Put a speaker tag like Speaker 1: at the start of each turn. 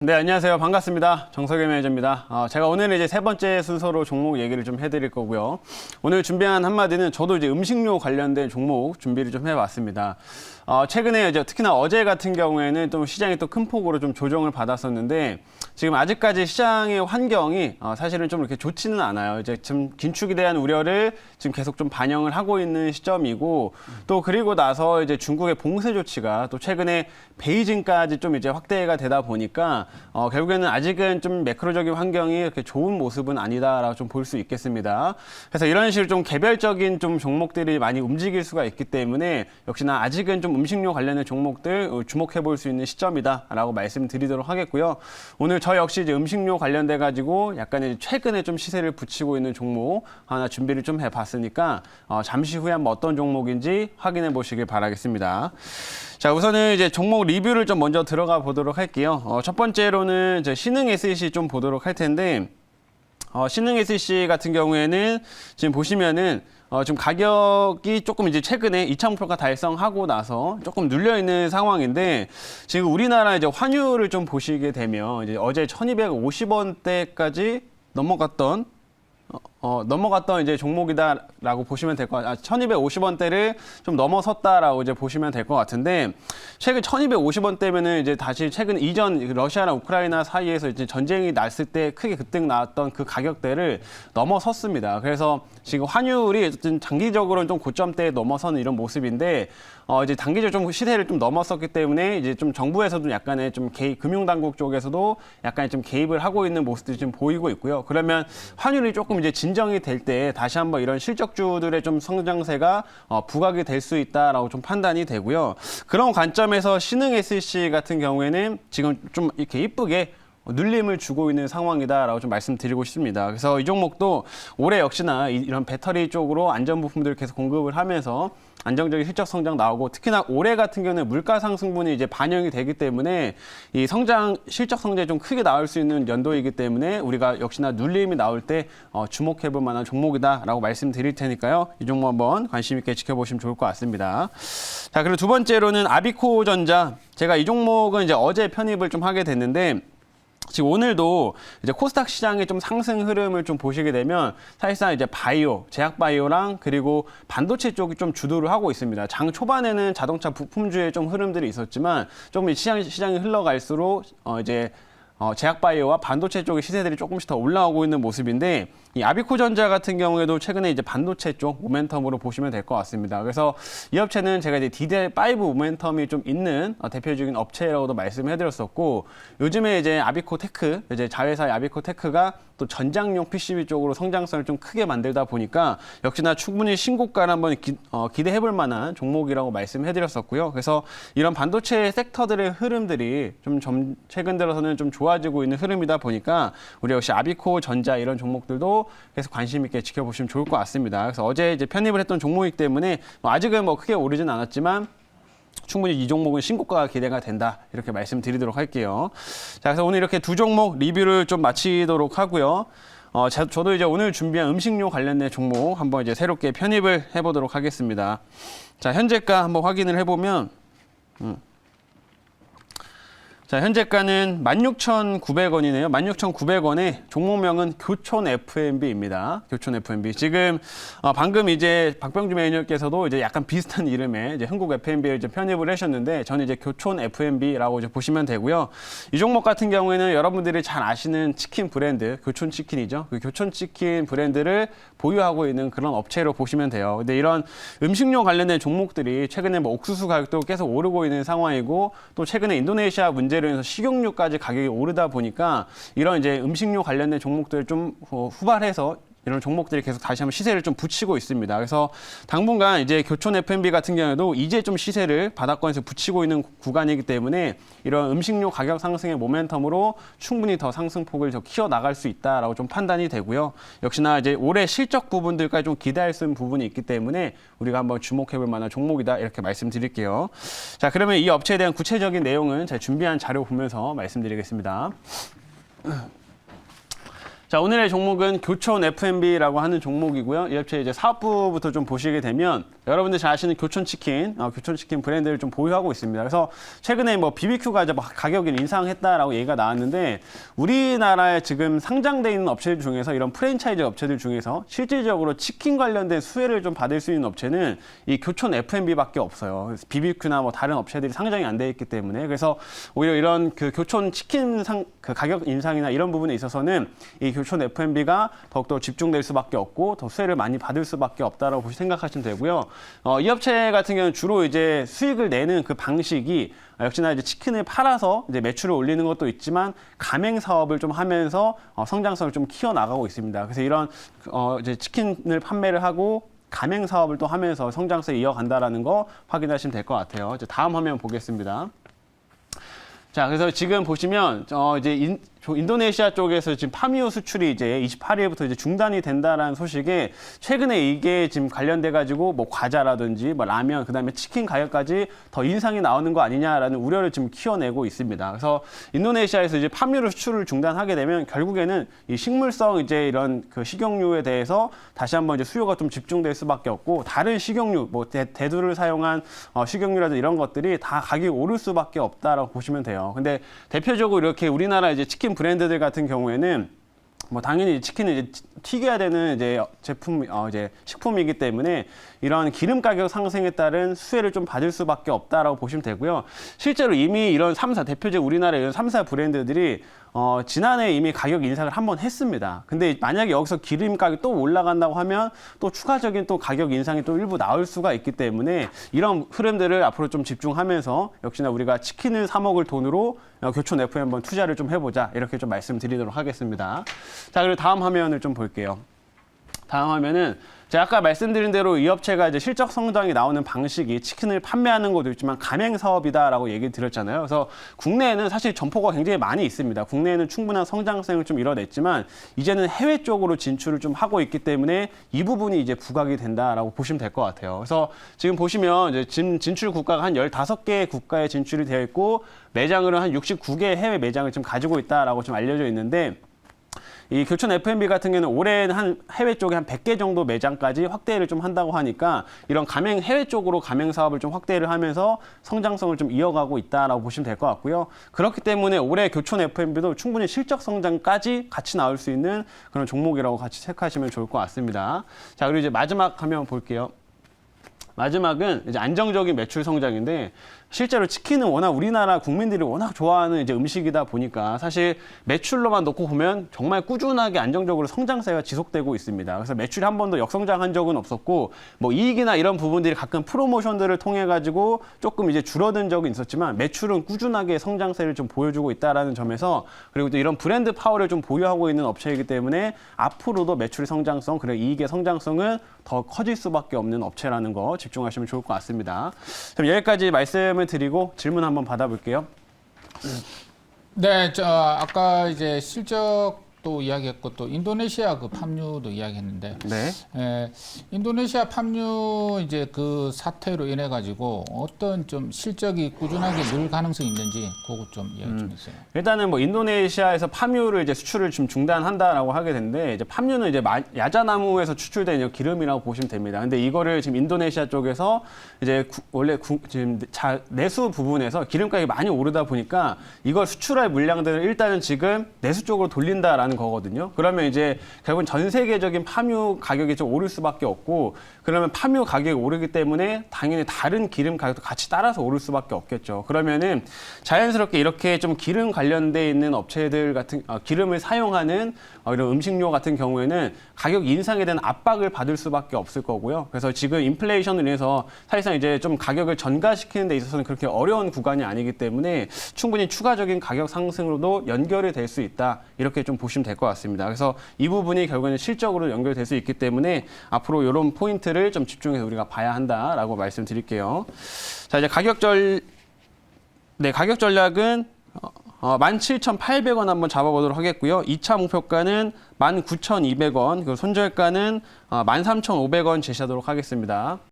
Speaker 1: 네, 안녕하세요. 반갑습니다. 정석영 매니저입니다. 제가 오늘 이제 세 번째 순서로 종목 얘기를 좀 해드릴 거고요. 오늘 준비한 한마디는 저도 이제 음식료 관련된 종목 준비를 좀 해봤습니다. 최근에 이제 특히나 어제 같은 경우에는 또 시장이 또 큰 폭으로 좀 조정을 받았었는데 지금 아직까지 시장의 환경이 사실은 좀 이렇게 좋지는 않아요. 이제 지금 긴축에 대한 우려를 지금 계속 좀 반영을 하고 있는 시점이고 또 그리고 나서 이제 중국의 봉쇄 조치가 또 최근에 베이징까지 좀 이제 확대가 되다 보니까 결국에는 아직은 좀 매크로적인 환경이 이렇게 좋은 모습은 아니다라고 좀 볼 수 있겠습니다. 그래서 이런 식으로 좀 개별적인 좀 종목들이 많이 움직일 수가 있기 때문에 역시나 아직은 좀 음식료 관련된 종목들 주목해 볼 수 있는 시점이다라고 말씀드리도록 하겠고요. 오늘 저 역시 이제 음식료 관련돼 가지고 약간 이제 최근에 좀 시세를 붙이고 있는 종목 하나 준비를 좀 해봤으니까 잠시 후에 한번 어떤 종목인지 확인해 보시길 바라겠습니다. 자, 우선은 이제 종목 리뷰를 좀 먼저 들어가 보도록 할게요. 첫 번째로는 이제 신흥 SEC 좀 보도록 할 텐데, 신흥 SEC 같은 경우에는 지금 보시면은 지금 가격이 조금 이제 최근에 2차 목표가 달성하고 나서 조금 눌려 있는 상황인데 지금 우리나라 이제 환율을 좀 보시게 되면 이제 어제 1,250원대까지 넘어갔던 이제 종목이다라고 보시면 될 것 같아요. 1,250원대를 좀 넘어섰다라고 이제 보시면 될 것 같은데, 최근 1,250원대면은 이제 다시 최근 이전 러시아나 우크라이나 사이에서 이제 전쟁이 났을 때 크게 급등 나왔던 그 가격대를 넘어섰습니다. 그래서 지금 환율이 어쨌든 장기적으로는 좀 고점대에 넘어서는 이런 모습인데, 이제 단기적으로 좀 시세를 좀 넘었었기 때문에 이제 좀 정부에서도 약간의 좀 금융당국 쪽에서도 약간의 좀 개입을 하고 있는 모습들이 좀 보이고 있고요. 그러면 환율이 조금 이제 진정이 될 때 다시 한번 이런 실적주들의 좀 성장세가 부각이 될 수 있다라고 좀 판단이 되고요. 그런 관점에서 신흥 SEC 같은 경우에는 지금 좀 이렇게 이쁘게 눌림을 주고 있는 상황이다라고 좀 말씀드리고 싶습니다. 그래서 이 종목도 올해 역시나 이런 배터리 쪽으로 안전 부품들을 계속 공급을 하면서 안정적인 실적 성장 나오고 특히나 올해 같은 경우는 물가 상승분이 이제 반영이 되기 때문에 이 실적 성장이 좀 크게 나올 수 있는 연도이기 때문에 우리가 역시나 눌림이 나올 때 주목해 볼 만한 종목이다라고 말씀드릴 테니까요. 이 종목 한번 관심 있게 지켜보시면 좋을 것 같습니다. 자, 그리고 두 번째로는 아비코전자. 제가 이 종목은 이제 어제 편입을 좀 하게 됐는데 지금 오늘도 이제 코스닥 시장의 좀 상승 흐름을 좀 보시게 되면 사실상 이제 제약 바이오랑 그리고 반도체 쪽이 좀 주도를 하고 있습니다. 장 초반에는 자동차 부품주의 좀 흐름들이 있었지만 좀 시장이 흘러갈수록 이제 제약 바이오와 반도체 쪽의 시세들이 조금씩 더 올라오고 있는 모습인데 이 아비코전자 같은 경우에도 최근에 이제 반도체 쪽 모멘텀으로 보시면 될 것 같습니다. 그래서 이 업체는 제가 이제 DDR5 모멘텀이 좀 있는 대표적인 업체라고도 말씀해드렸었고 요즘에 이제 아비코테크 이제 자회사의 아비코테크가 또 전장용 PCB 쪽으로 성장성을 좀 크게 만들다 보니까 역시나 충분히 신고가를 한번 기대해볼 만한 종목이라고 말씀해드렸었고요. 그래서 이런 반도체 섹터들의 흐름들이 좀 최근 들어서는 좀 좋아지고 있는 흐름이다 보니까 우리 역시 아비코전자 이런 종목들도 계속 관심 있게 지켜보시면 좋을 것 같습니다. 그래서 어제 이제 편입을 했던 종목이기 때문에 아직은 크게 오르진 않았지만 충분히 이 종목은 신고가가 기대가 된다. 이렇게 말씀드리도록 할게요. 자, 그래서 오늘 이렇게 두 종목 리뷰를 좀 마치도록 하고요. 저도 이제 오늘 준비한 음식료 관련된 종목 한번 이제 새롭게 편입을 해보도록 하겠습니다. 자, 현재가 한번 확인을 해보면, 자, 현재가는 16,900원이네요. 16,900원에 종목명은 교촌 F&B입니다. 교촌 F&B. 지금 방금 이제 박병주 매니저께서도 이제 약간 비슷한 이름의 이제 흥국 F&B를 이제 편입을 하셨는데 저는 이제 교촌 F&B라고 이제 보시면 되고요. 이 종목 같은 경우에는 여러분들이 잘 아시는 치킨 브랜드, 교촌 치킨이죠. 그 교촌 치킨 브랜드를 보유하고 있는 그런 업체로 보시면 돼요. 근데 이런 음식료 관련된 종목들이 최근에 옥수수 가격도 계속 오르고 있는 상황이고 또 최근에 인도네시아 문제로 인해서 식용유까지 가격이 오르다 보니까 이런 이제 음식료 관련된 종목들 좀 후발해서 이런 종목들이 계속 다시 한번 시세를 좀 붙이고 있습니다. 그래서 당분간 이제 교촌 F&B 같은 경우에도 이제 좀 시세를 바닥권에서 붙이고 있는 구간이기 때문에 이런 음식료 가격 상승의 모멘텀으로 충분히 더 상승폭을 더 키워나갈 수 있다라고 좀 판단이 되고요. 역시나 이제 올해 실적 부분들까지 좀 기대할 수 있는 부분이 있기 때문에 우리가 한번 주목해 볼 만한 종목이다 이렇게 말씀드릴게요. 자, 그러면 이 업체에 대한 구체적인 내용은 제가 준비한 자료 보면서 말씀드리겠습니다. 자, 오늘의 종목은 교촌 F&B라고 하는 종목이고요. 이 업체 이제 사업부부터 좀 보시게 되면 여러분들 잘 아시는 교촌치킨, 교촌치킨 브랜드를 좀 보유하고 있습니다. 그래서 최근에 뭐 BBQ가 이제 가격을 인상했다라고 얘기가 나왔는데 우리나라에 지금 상장돼 있는 업체들 중에서 이런 프랜차이즈 업체들 중에서 실질적으로 치킨 관련된 수혜를 좀 받을 수 있는 업체는 이 교촌 F&B밖에 없어요. BBQ나 뭐 다른 업체들이 상장이 안 돼 있기 때문에 그래서 오히려 이런 그 교촌 치킨 그 가격 인상이나 이런 부분에 있어서는 이 교촌 F&B가 더욱더 집중될 수밖에 없고 더 수혜를 많이 받을 수밖에 없다라고 생각하시면 되고요. 이 업체 같은 경우는 주로 이제 수익을 내는 그 방식이 역시나 이제 치킨을 팔아서 이제 매출을 올리는 것도 있지만 가맹 사업을 좀 하면서 성장성을 좀 키워 나가고 있습니다. 그래서 이런 이제 치킨을 판매를 하고 가맹 사업을 또 하면서 성장성을 이어간다라는 거 확인하시면 될 것 같아요. 이제 다음 화면 보겠습니다. 자, 그래서 지금 보시면 이제 인도네시아 쪽에서 지금 파미오 수출이 이제 28일부터 이제 중단이 된다라는 소식에 최근에 이게 지금 관련돼 가지고 뭐 과자라든지 뭐 라면 그다음에 치킨 가격까지 더 인상이 나오는 거 아니냐라는 우려를 지금 키워내고 있습니다. 그래서 인도네시아에서 이제 파미오 수출을 중단하게 되면 결국에는 이 식물성 이제 이런 그 식용유에 대해서 다시 한번 이제 수요가 좀 집중될 수밖에 없고 다른 식용유 뭐 대두를 사용한 식용유라든지 이런 것들이 다 가격이 오를 수밖에 없다라고 보시면 돼요. 근데 대표적으로 이렇게 우리나라 이제 치킨 브랜드들 같은 경우에는 뭐 당연히 치킨은 이제 튀겨야 되는 이제 제품 이제 식품이기 때문에 이런 기름 가격 상승에 따른 수혜를 좀 받을 수밖에 없다라고 보시면 되고요. 실제로 이미 이런 3사 대표적 우리나라 이런 3사 브랜드들이 지난해 이미 가격 인상을 한번 했습니다. 근데 만약에 여기서 기름 가격이 또 올라간다고 하면 또 추가적인 또 가격 인상이 또 일부 나올 수가 있기 때문에 이런 흐름들을 앞으로 좀 집중하면서 역시나 우리가 치킨을 사 먹을 돈으로 교촌 F에 한번 투자를 좀 해보자 이렇게 좀 말씀드리도록 하겠습니다. 자, 그리고 다음 화면을 좀 볼게요. 다음 화면은 제가 아까 말씀드린 대로 이 업체가 이제 실적 성장이 나오는 방식이 치킨을 판매하는 것도 있지만 가맹 사업이다라고 얘기 드렸잖아요. 그래서 국내에는 사실 점포가 굉장히 많이 있습니다. 국내에는 충분한 성장성을 좀 이뤄냈지만 이제는 해외 쪽으로 진출을 좀 하고 있기 때문에 이 부분이 이제 부각이 된다라고 보시면 될 것 같아요. 그래서 지금 보시면 이제 진출 국가가 한 15개 국가에 진출이 되어 있고 매장으로 한 69개 해외 매장을 지금 가지고 있다라고 좀 알려져 있는데 이 교촌 F&B 같은 경우는 올해는 한 해외 쪽에 한 100개 정도 매장까지 확대를 좀 한다고 하니까 이런 가맹 해외 쪽으로 가맹 사업을 좀 확대를 하면서 성장성을 좀 이어가고 있다라고 보시면 될 것 같고요. 그렇기 때문에 올해 교촌 F&B도 충분히 실적 성장까지 같이 나올 수 있는 그런 종목이라고 같이 체크하시면 좋을 것 같습니다. 자, 그리고 이제 마지막 화면 볼게요. 마지막은 이제 안정적인 매출 성장인데 실제로 치킨은 워낙 우리나라 국민들이 워낙 좋아하는 이제 음식이다 보니까 사실 매출로만 놓고 보면 정말 꾸준하게 안정적으로 성장세가 지속되고 있습니다. 그래서 매출이 한 번도 역성장한 적은 없었고 뭐 이익이나 이런 부분들이 가끔 프로모션들을 통해 가지고 조금 이제 줄어든 적은 있었지만 매출은 꾸준하게 성장세를 좀 보여주고 있다라는 점에서 그리고 또 이런 브랜드 파워를 좀 보유하고 있는 업체이기 때문에 앞으로도 매출 성장성 그리고 이익의 성장성은 더 커질 수밖에 없는 업체라는 거 집중하시면 좋을 것 같습니다. 그럼 여기까지 말씀을 드리고 질문 한번 받아볼게요.
Speaker 2: 네, 아까 이제 실적도 이야기했고 또 인도네시아 그 팜유도 이야기했는데,
Speaker 1: 네.
Speaker 2: 인도네시아 팜유 이제 그 사태로 인해 가지고 어떤 좀 실적이 꾸준하게 늘 가능성이 있는지 그거 좀 이야기 좀 해주세요.
Speaker 1: 일단은 뭐 인도네시아에서 팜유를 이제 수출을 좀 중단한다라고 하게 되는데 이제 팜유는 이제 야자나무에서 추출된 기름이라고 보시면 됩니다. 근데 이거를 지금 인도네시아 쪽에서 이제 원래 지금 내수 부분에서 기름 가격이 많이 오르다 보니까 이걸 수출할 물량들을 일단은 지금 내수 쪽으로 돌린다라는 거거든요. 그러면 이제 결국은 전 세계적인 팜유 가격이 좀 오를 수밖에 없고 그러면 팜유 가격이 오르기 때문에 당연히 다른 기름 가격도 같이 따라서 오를 수밖에 없겠죠. 그러면은 자연스럽게 이렇게 좀 기름 관련돼 있는 업체들 같은 기름을 사용하는 이런 음식료 같은 경우에는 가격 인상에 대한 압박을 받을 수밖에 없을 거고요. 그래서 지금 인플레이션을 인해서 사실상 이제 좀 가격을 전가시키는 데 있어서는 그렇게 어려운 구간이 아니기 때문에 충분히 추가적인 가격 상승으로도 연결이 될 수 있다. 이렇게 좀 보시면 될 것 같습니다. 그래서 이 부분이 결국에는 실적으로 연결될 수 있기 때문에 앞으로 이런 포인트를 좀 집중해서 우리가 봐야 한다라고 말씀드릴게요. 자, 이제 가격 전략은 17,800원 한번 잡아보도록 하겠고요. 2차 목표가는 19,200원, 그리고 손절가는 13,500원 제시하도록 하겠습니다.